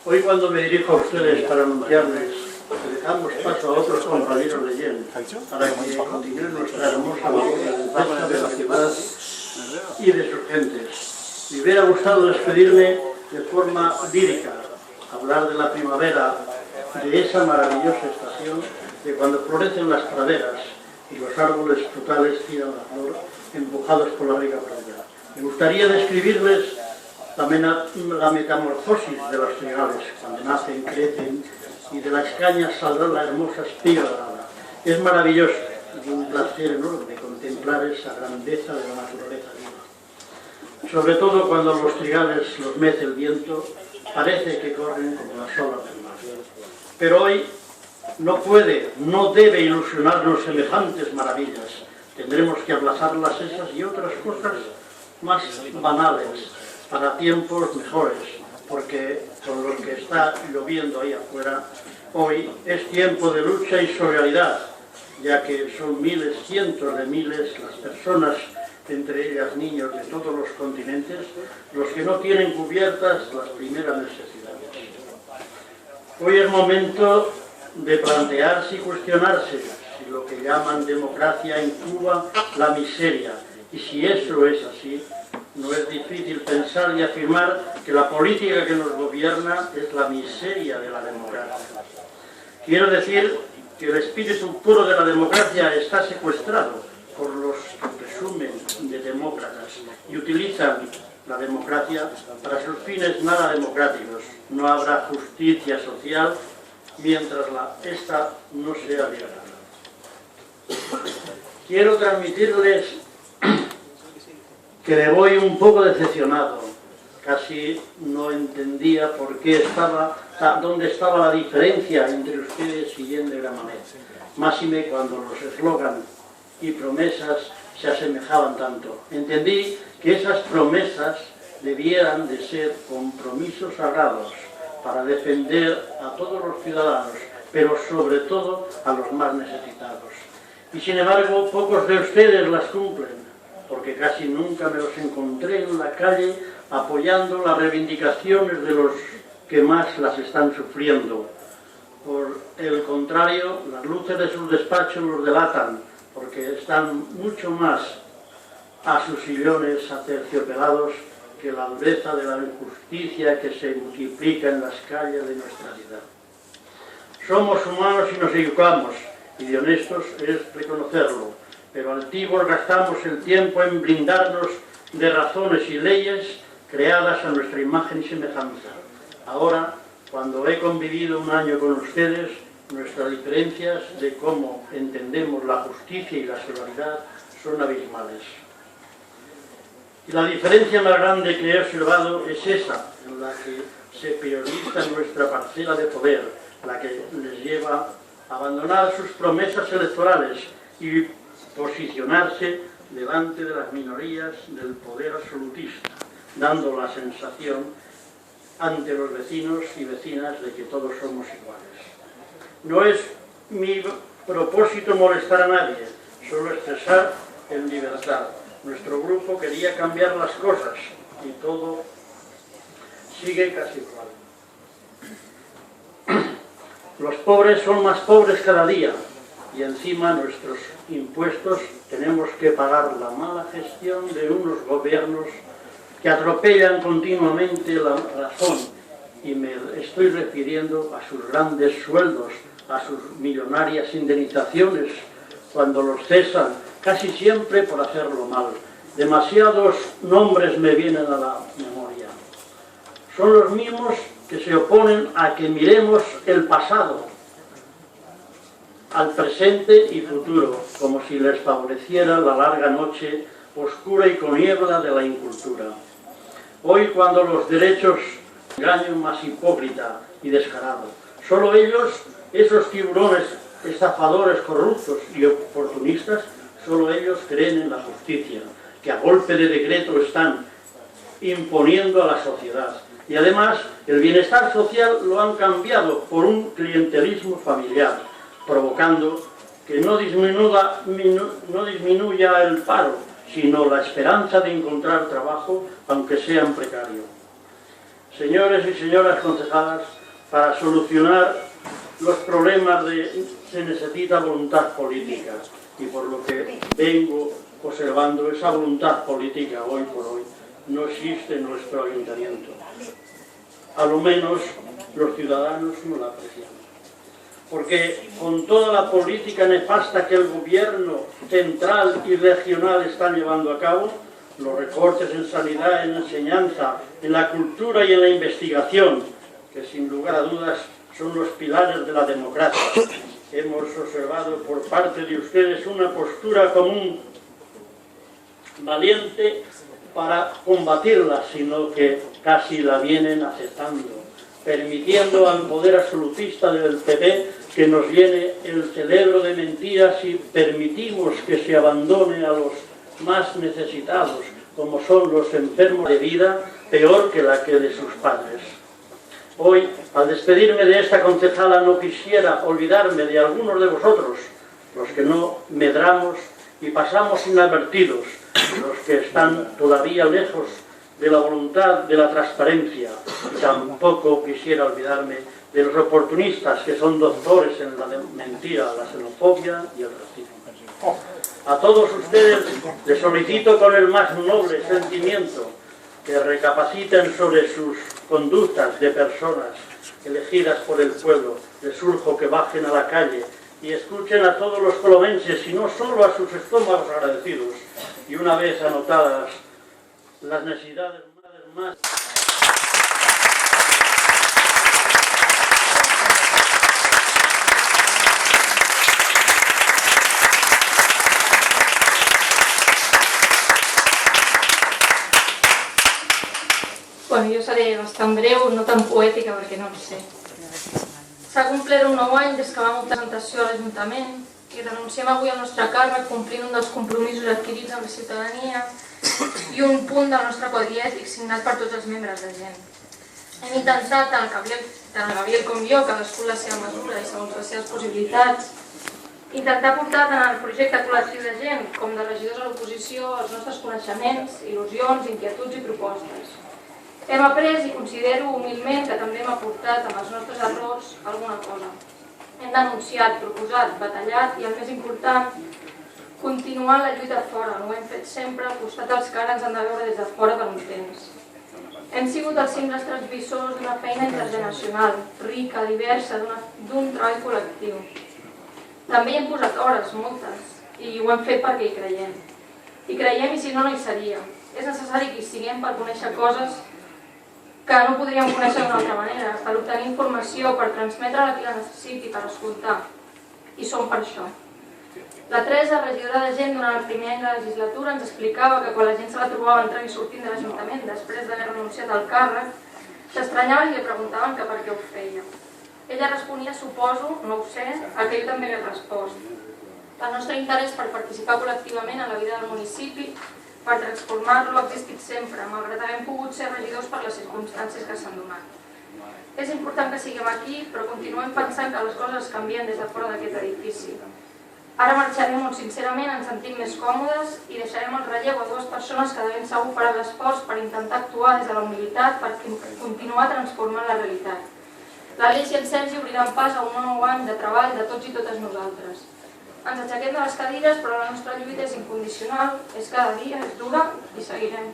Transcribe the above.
Hoy cuando me dirijo a ustedes para anunciarles que dejamos paso a otros compañeros de Yen para que continúen nuestra hermosa labor de defensa de la ciudad y de sus gentes, me hubiera gustado despedirme de forma lírica, hablar de la primavera, de esa maravillosa estación de cuando florecen las praderas y los árboles frutales tiran la flor empujados por la rica pradera. Me gustaría describirles la metamorfosis de los trigales, cuando nacen, crecen y de las cañas saldrá la hermosa espiga dorada. Es maravilloso y un placer enorme contemplar esa grandeza de la naturaleza viva. Sobre todo cuando los trigales los mece el viento, parece que corren como las olas del mar. Pero hoy no puede, no debe ilusionarnos semejantes maravillas. Tendremos que aplazarlas esas y otras cosas más banales para tiempos mejores, porque con lo que está lloviendo ahí afuera, hoy es tiempo de lucha y solidaridad, ya que son miles, cientos de miles las personas, entre ellas niños de todos los continentes, los que no tienen cubiertas las primeras necesidades. Hoy es momento de plantearse y cuestionarse si lo que llaman democracia incuba la miseria, y si eso es así, no es difícil pensar y afirmar que la política que nos gobierna es la miseria de la democracia. Quiero decir que el espíritu puro de la democracia está secuestrado por los que presumen de demócratas y utilizan la democracia para sus fines nada democráticos. No habrá justicia social mientras esta no sea liberada. Quiero transmitirles que me voy un poco decepcionado. Casi no entendía por qué dónde estaba la diferencia entre ustedes y Yen de Gramenet. Máxime cuando los eslogan y promesas se asemejaban tanto. Entendí que esas promesas debieran de ser compromisos sagrados para defender a todos los ciudadanos, pero sobre todo a los más necesitados. Y sin embargo, pocos de ustedes las cumplen, porque casi nunca me los encontré en la calle apoyando las reivindicaciones de los que más las están sufriendo. Por el contrario, las luces de sus despachos los delatan, porque están mucho más a sus sillones aterciopelados que la dureza de la injusticia que se multiplica en las calles de nuestra ciudad. Somos humanos y nos equivocamos, y de honestos es reconocerlo, pero altivos gastamos el tiempo en blindarnos de razones y leyes creadas a nuestra imagen y semejanza. Ahora, cuando he convivido un año con ustedes, nuestras diferencias de cómo entendemos la justicia y la solidaridad son abismales. Y la diferencia más grande que he observado es esa, en la que se prioriza nuestra parcela de poder, la que les lleva a abandonar sus promesas electorales y posicionarse delante de las minorías del poder absolutista, dando la sensación ante los vecinos y vecinas de que todos somos iguales. No es mi propósito molestar a nadie, solo expresar en libertad. Nuestro grupo quería cambiar las cosas y todo sigue casi igual. Los pobres son más pobres cada día y encima nuestros impuestos tenemos que pagar la mala gestión de unos gobiernos que atropellan continuamente la razón, y me estoy refiriendo a sus grandes sueldos, a sus millonarias indemnizaciones cuando los cesan, casi siempre por hacerlo mal. Demasiados nombres me vienen a la memoria. Son los mismos que se oponen a que miremos el pasado, al presente y futuro, como si les favoreciera la larga noche oscura y con niebla de la incultura. Hoy, cuando los derechos engañan más hipócrita y descarado, solo ellos, esos tiburones estafadores, corruptos y oportunistas, solo ellos creen en la justicia, que a golpe de decreto están imponiendo a la sociedad. Y además, el bienestar social lo han cambiado por un clientelismo familiar, provocando que no disminuya el paro, sino la esperanza de encontrar trabajo, aunque sea en precario. Señores y señoras concejalas, para solucionar los problemas se necesita voluntad política, y por lo que vengo observando, esa voluntad política hoy por hoy no existe en nuestro ayuntamiento. A lo menos los ciudadanos no la aprecian. Porque con toda la política nefasta que el gobierno central y regional están llevando a cabo, los recortes en sanidad, en enseñanza, en la cultura y en la investigación, que sin lugar a dudas son los pilares de la democracia, hemos observado por parte de ustedes una postura común, valiente para combatirla, sino que casi la vienen aceptando, permitiendo al poder absolutista del PP que nos llene el cerebro de mentiras y permitimos que se abandone a los más necesitados, como son los enfermos de vida, peor que la que de sus padres. Hoy, al despedirme de esta concejala, no quisiera olvidarme de algunos de vosotros, los que no medramos y pasamos inadvertidos, los que están todavía lejos de la voluntad de la transparencia. Y tampoco quisiera olvidarme de los oportunistas que son doctores en la mentira, la xenofobia y el racismo. A todos ustedes les solicito con el más noble sentimiento que recapaciten sobre sus conductas de personas elegidas por el pueblo. Les urjo que bajen a la calle y escuchen a todos los colomenses y no solo a sus estómagos agradecidos. Y una vez anotadas las necesidades más... Bueno, jo seré bastant breu, no tan poètica perquè no ho sé. S'ha complert un 9 any des que vam obtenir presentació a l'Ajuntament i renunciem avui al nostre càrrec complint un dels compromisos adquirits amb la ciutadania i un punt del nostre codi ètic signat per tots els membres de gent. Hem intentat, tant el Gabriel com jo, cadascú la seva mesura i segons les seves possibilitats, intentar portar tant el projecte col·lectiu de gent com de regidors a l'oposició els nostres coneixements, il·lusions, inquietuds i propostes. Hem après i considero humilment que també hem aportat amb els nostres errors alguna cosa. Hem denunciat, proposat, batallat i, el més important, continuar la lluita fora. Ho hem fet sempre al costat dels que ara ens han de veure des de fora per un temps. Hem sigut els simples transmissors d'una feina intergeneracional, rica, diversa, d'un treball col·lectiu. També hi hem posat hores, moltes, i ho hem fet perquè hi creiem. Hi creiem i si no, no hi seríem. És necessari que hi siguem per conèixer coses que no podríem conèixer d'una altra manera, per obtenir informació, per transmetre-la a qui la necessiti, per escoltar. I som per això. La Teresa, regidora de gent, durant el primer any de la legislatura, ens explicava que quan la gent se la trobava entrant i sortint de l'Ajuntament després d'haver renunciat al càrrec, s'estranyaven i li preguntaven que per què ho feia. Ella responia, suposo, no ho sé, el que jo també li he respost. El nostre interès per participar col·lectivament en la vida del municipi, per transformar-lo, ha existit sempre, malgrat haver pogut ser regidors per les circumstàncies que s'han donat. És important que siguem aquí, però continuem pensant que les coses canvien des de fora d'aquest edifici. Ara marxarem on sincerament ens sentim més còmodes i deixarem el relleu a dues persones que de ben segur faran l'esforç per intentar actuar des de la humilitat per continuar transformant la realitat. L'Aleix i en Sergi obriran pas a un nou any de treball de tots i totes nosaltres. Ens aixequem de les cadires, però la nostra lluita és incondicional, és cada dia, és dura i seguirem.